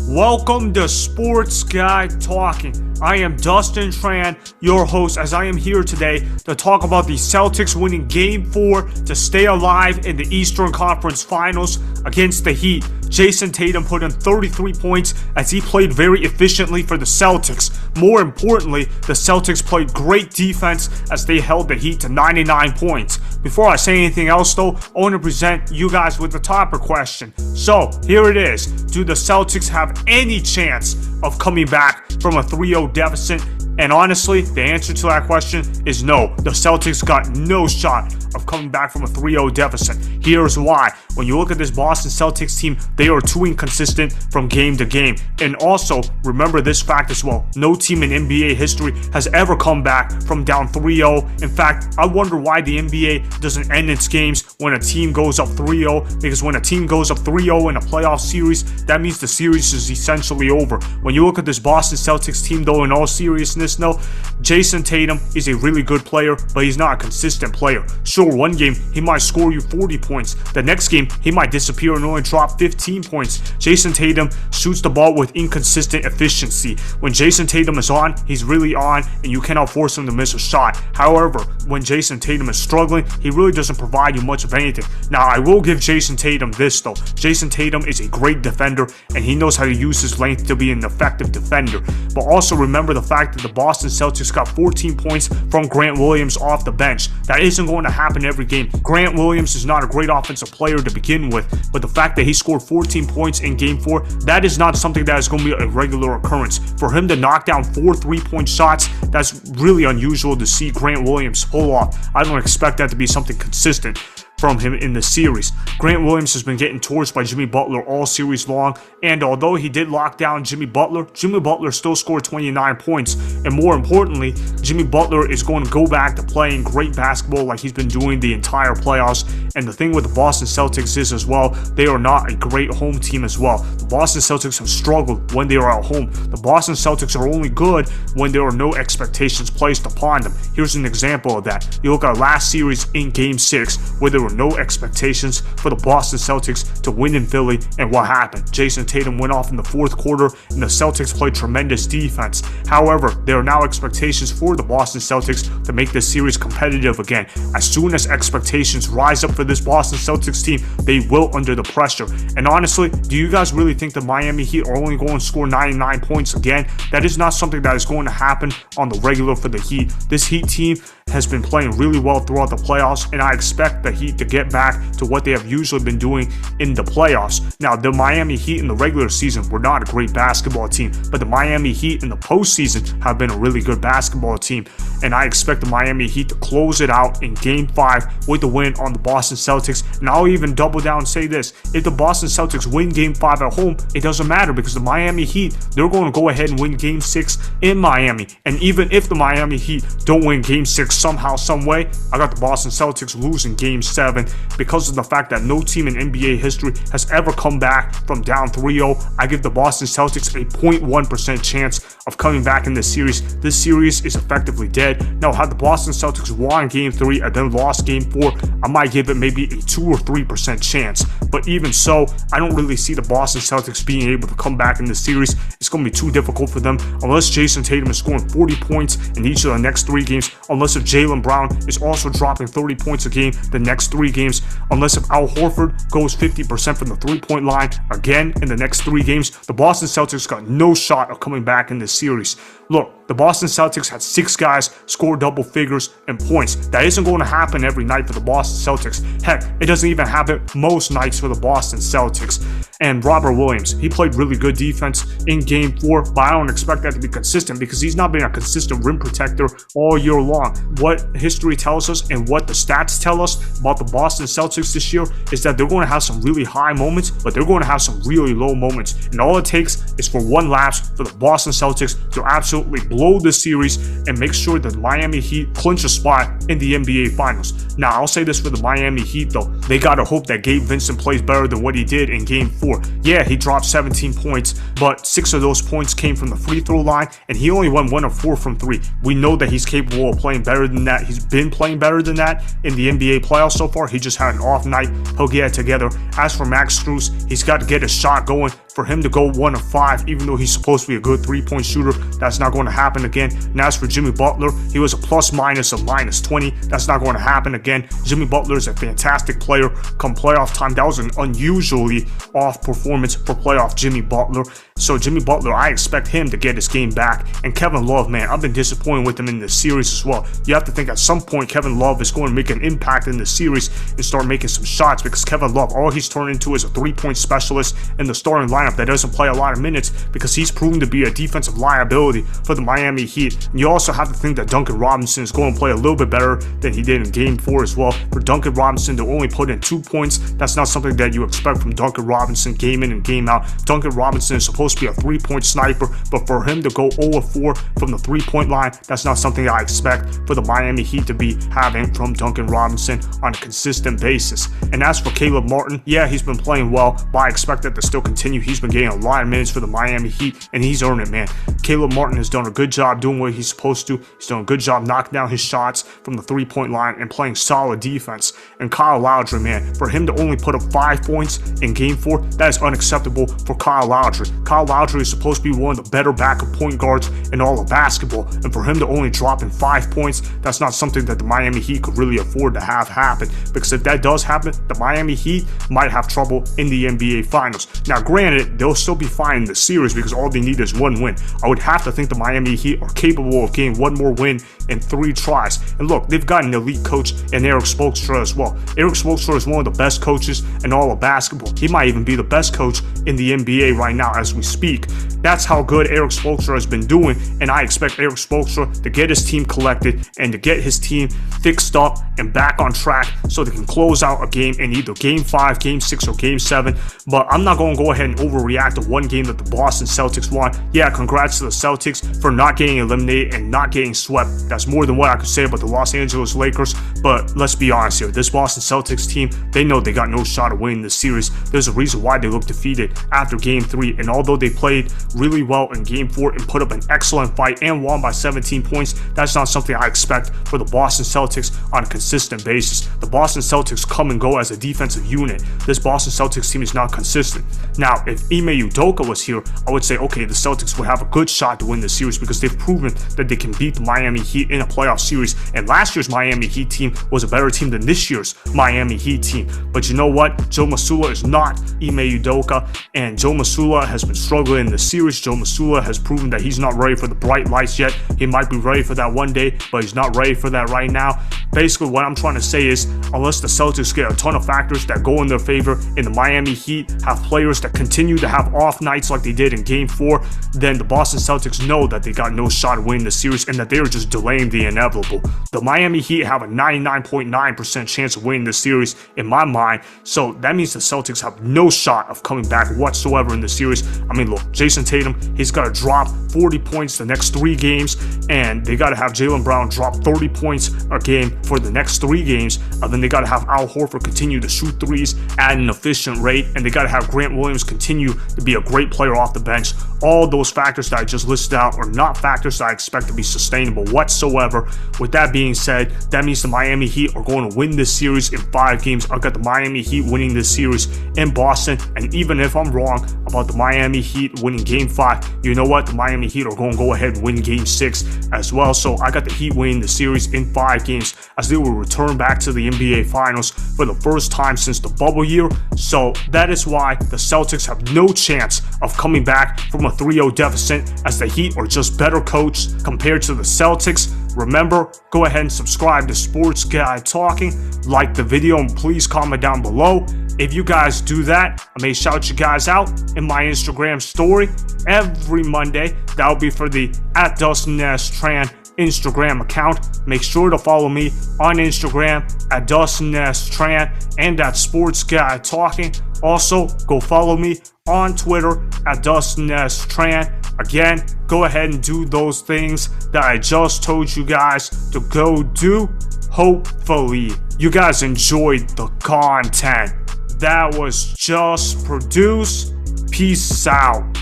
Welcome to Sports Guy Talking. I am Dustin Tran, your host, as I am here today to talk about the Celtics winning Game 4 to stay alive in the Eastern Conference Finals against the Heat. Jayson Tatum put in 33 points as he played very efficiently for the Celtics. More importantly, the Celtics played great defense as they held the Heat to 99 points. Before I say anything else though, I want to present you guys with the topper question. So, here it is. Do the Celtics have any chance of coming back from a 3-0 deficit? And honestly, the answer to that question is no. The Celtics got no shot of coming back from a 3-0 deficit. Here's why. When you look at this Boston Celtics team, they are too inconsistent from game to game. And also, remember this fact as well. No team in NBA history has ever come back from down 3-0. In fact, I wonder why the NBA doesn't end its games when a team goes up 3-0. Because when a team goes up 3-0 in a playoff series, that means the series is essentially over. When you look at this Boston Celtics team, though, in all seriousness, no, Jayson Tatum is a really good player, but he's not a consistent player. Sure, one game he might score you 40 points. The next game he might disappear and only drop 15 points. Jayson Tatum shoots the ball with inconsistent efficiency. When Jayson Tatum is on, he's really on, and you cannot force him to miss a shot. However, when Jayson Tatum is struggling, he really doesn't provide you much of anything. Now, I will give Jayson Tatum this though. Jayson Tatum is a great defender, and he knows how to use his length to be an effective defender. But also remember the fact that the Boston Celtics got 14 points from Grant Williams off the bench. That isn't going to happen every game. Grant Williams is not a great offensive player to begin with, but the fact that he scored 14 points in Game 4, that is not something that is going to be a regular occurrence. For him to knock down 4 3-point shots, that's really unusual to see Grant Williams pull off. I don't expect that to be something consistent from him in the series. Grant Williams has been getting torched by Jimmy Butler all series long, and although he did lock down Jimmy Butler still scored 29 points, and more importantly, Jimmy Butler is going to go back to playing great basketball like he's been doing the entire playoffs. And the thing with the Boston Celtics is as well, they are not a great home team as well. The Boston Celtics have struggled when they are at home. The Boston Celtics are only good when there are no expectations placed upon them. Here's an example of that. You look at last series in Game 6, where there were no expectations for the Boston Celtics to win in Philly, and what happened? Jayson Tatum went off in the fourth quarter, and the Celtics played tremendous defense. However, there are now expectations for the Boston Celtics to make this series competitive again. As soon as expectations rise up for this Boston Celtics team, they will under the pressure. And honestly, do you guys really think the Miami Heat are only going to score 99 points again? That is not something that is going to happen on the regular for the Heat. This Heat team has been playing really well throughout the playoffs, and I expect the Heat to get back to what they have usually been doing in the playoffs. Now, the Miami Heat in the regular season were not a great basketball team, but the Miami Heat in the postseason have been a really good basketball team, and I expect the Miami Heat to close it out in Game 5 with the win on the Boston Celtics. And I'll even double down and say this: if the Boston Celtics win Game 5 at home, it doesn't matter, because the Miami Heat, they're going to go ahead and win Game 6 in Miami. And even if the Miami Heat don't win Game 6 somehow, some way, I got the Boston Celtics losing Game 7 because of the fact that no team in NBA history has ever come back from down 3-0. I give the Boston Celtics a 0.1% chance of coming back in this series. This series is effectively dead. Now, had the Boston Celtics won Game 3 and then lost Game 4, I might give it maybe a 2 or 3% chance. But even so, I don't really see the Boston Celtics being able to come back in this series. It's going to be too difficult for them unless Jayson Tatum is scoring 40 points in each of the next 3 games, unless if Jaylen Brown is also dropping 30 points a game the next 3 games, unless if Al Horford goes 50% from the 3-point line again in the next 3 games. The Boston Celtics got no shot of coming back in this series. Look, the Boston Celtics had 6 guys score double figures in points. That isn't going to happen every night for the Boston Celtics. Heck, it doesn't even happen most nights for the Boston Celtics. And Robert Williams, he played really good defense in Game 4, but I don't expect that to be consistent because he's not been a consistent rim protector all year long. What history tells us and what the stats tell us about the Boston Celtics this year is that they're going to have some really high moments, but they're going to have some really low moments. And all it takes is for one lapse for the Boston Celtics to absolutely blow this series and make sure that Miami Heat clinch a spot in the NBA Finals. Now, I'll say this for the Miami Heat though. They got to hope that Gabe Vincent plays better than what he did in Game 4. Yeah, he dropped 17 points, but 6 of those points came from the free throw line, and he only went 1 of 4 from 3. We know that he's capable of playing better than that. He's been playing better than that in the NBA playoffs so far. He just had an off night. He'll get it together. As for Max Strus, he's got to get his shot going for him to go 1 of 5, even though he's supposed to be a good three-point shooter. That's not going to happen again. And as for Jimmy Butler, he was a plus-minus of -20. That's not going to happen again. Jimmy Butler is a fantastic player. Come playoff time, that was an unusually off performance for playoff Jimmy Butler. So Jimmy Butler, I expect him to get his game back. And Kevin Love, man, I've been disappointed with him in this series as well. You have to think at some point Kevin Love is going to make an impact in the series and start making some shots, because Kevin Love, all he's turned into is a three-point specialist in the starting lineup that doesn't play a lot of minutes, because he's proven to be a defensive liability for the Miami Heat. And you also have to think that Duncan Robinson is going to play a little bit better than he did in Game 4 as well. For Duncan Robinson to only put in 2 points, that's not something that you expect from Duncan Robinson game in and game out. Duncan Robinson is supposed to be a three-point sniper, but for him to go 0 of 4 from the three-point line, that's not something I expect for the Miami Heat to be having from Duncan Robinson on a consistent basis. And as for Caleb Martin, yeah, he's been playing well, but I expect that to still continue. He's been getting a lot of minutes for the Miami Heat, and he's earned it, man. Caleb Martin has done a good job doing what he's supposed to. He's done a good job knocking down his shots from the three-point line and playing solid defense. And Kyle Lowry, man, for him to only put up 5 points in Game 4, that is unacceptable for Kyle Lowry. Kyle Lowry is supposed to be one of the better backup point guards in all of basketball, and for him to only drop in 5 points, that's not something that the Miami Heat could really afford to have happen, because if that does happen, the Miami Heat might have trouble in the NBA Finals. Now, granted, they'll still be fine in the series because all they need is 1 win. I would have to think the Miami Heat are capable of getting 1 more win in 3 tries. And look, they've got an elite coach in Erik Spoelstra as well. Erik Spoelstra is one of the best coaches in all of basketball. He might even be the best coach in the NBA right now as we speak. That's how good Erik Spoelstra has been doing, and I expect Erik Spoelstra to get his team collected and to get his team fixed up and back on track so they can close out a game in either Game 5, Game 6, or Game 7. But I'm not going to go ahead and overreact to one game that the Boston Celtics won. Yeah, congrats to the Celtics for not getting eliminated and not getting swept. That's more than what I could say about the Los Angeles Lakers. But let's be honest here, this Boston Celtics team, they know they got no shot of winning this series. There's a reason why they look defeated after Game 3, and although they played really well in Game 4 and put up an excellent fight and won by 17 points, that's not something I expect for the Boston Celtics on a consistent basis. The Boston Celtics come and go as a defensive unit. This Boston Celtics team is not consistent. Now, if Ime Udoka was here, I would say, okay, the Celtics would have a good shot to win the series because they've proven that they can beat the Miami Heat in a playoff series. And last year's Miami Heat team was a better team than this year's Miami Heat team. But you know what? Joe Mazzulla is not Ime Udoka, and Joe Mazzulla has been struggling in the series. Joe Mazzulla has proven that he's not ready for the bright lights yet. He might be ready for that one day, but he's not ready for that right now. Basically, what I'm trying to say is, unless the Celtics get a ton of factors that go in their favor and the Miami Heat have players that continue to have off nights like they did in Game 4, then the Boston Celtics know that they got no shot at winning the series and that they're just delaying the inevitable. The Miami Heat have a 99.9% chance of winning the series in my mind, so that means the Celtics have no shot of coming back whatsoever in the series. I mean, look, Jayson Tatum, he's got to drop 40 points the next 3 games, and they got to have Jaylen Brown drop 30 points a game for the next 3 games. Then they got to have Al Horford continue to shoot threes at an efficient rate, and they got to have Grant Williams continue to be a great player off the bench. All those factors that I just listed out are not factors that I expect to be sustainable whatsoever. With that being said, that means the Miami Heat are going to win this series in 5 games. I've got the Miami Heat winning this series in Boston, and even if I'm wrong about the Miami Heat winning Game 5, you know what? The Miami Heat are going to go ahead and win Game 6 as well. So I got the Heat winning the series in 5 games as they will return back to the NBA Finals for the first time since the bubble year. So that is why the Celtics have no chance of coming back from a 3-0 deficit, as the Heat are just better coached compared to the Celtics. Remember, go ahead and subscribe to Sports Guy Talking, like the video, and please comment down below. If you guys do that, I may shout you guys out in my Instagram story every Monday. That'll be for the @DustinTran Instagram account. Make sure to follow me on Instagram @DustinTran and @SportsGuyTalking. Also, go follow me on Twitter @DustinTran. Again, go ahead and do those things that I just told you guys to go do. Hopefully, you guys enjoyed the content that was just produced. Peace out.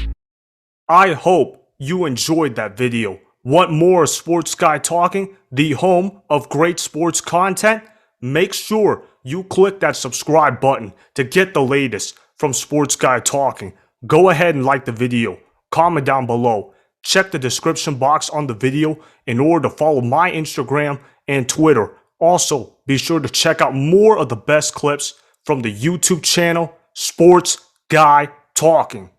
I hope you enjoyed that video. Want more Sports Guy Talking, the home of great sports content? Make sure you click that subscribe button to get the latest from Sports Guy Talking. go ahead and like the video, comment down below, check the description box on the video in order to follow my Instagram and Twitter. Also, be sure to check out more of the best clips from the YouTube channel, Sports Guy Talking.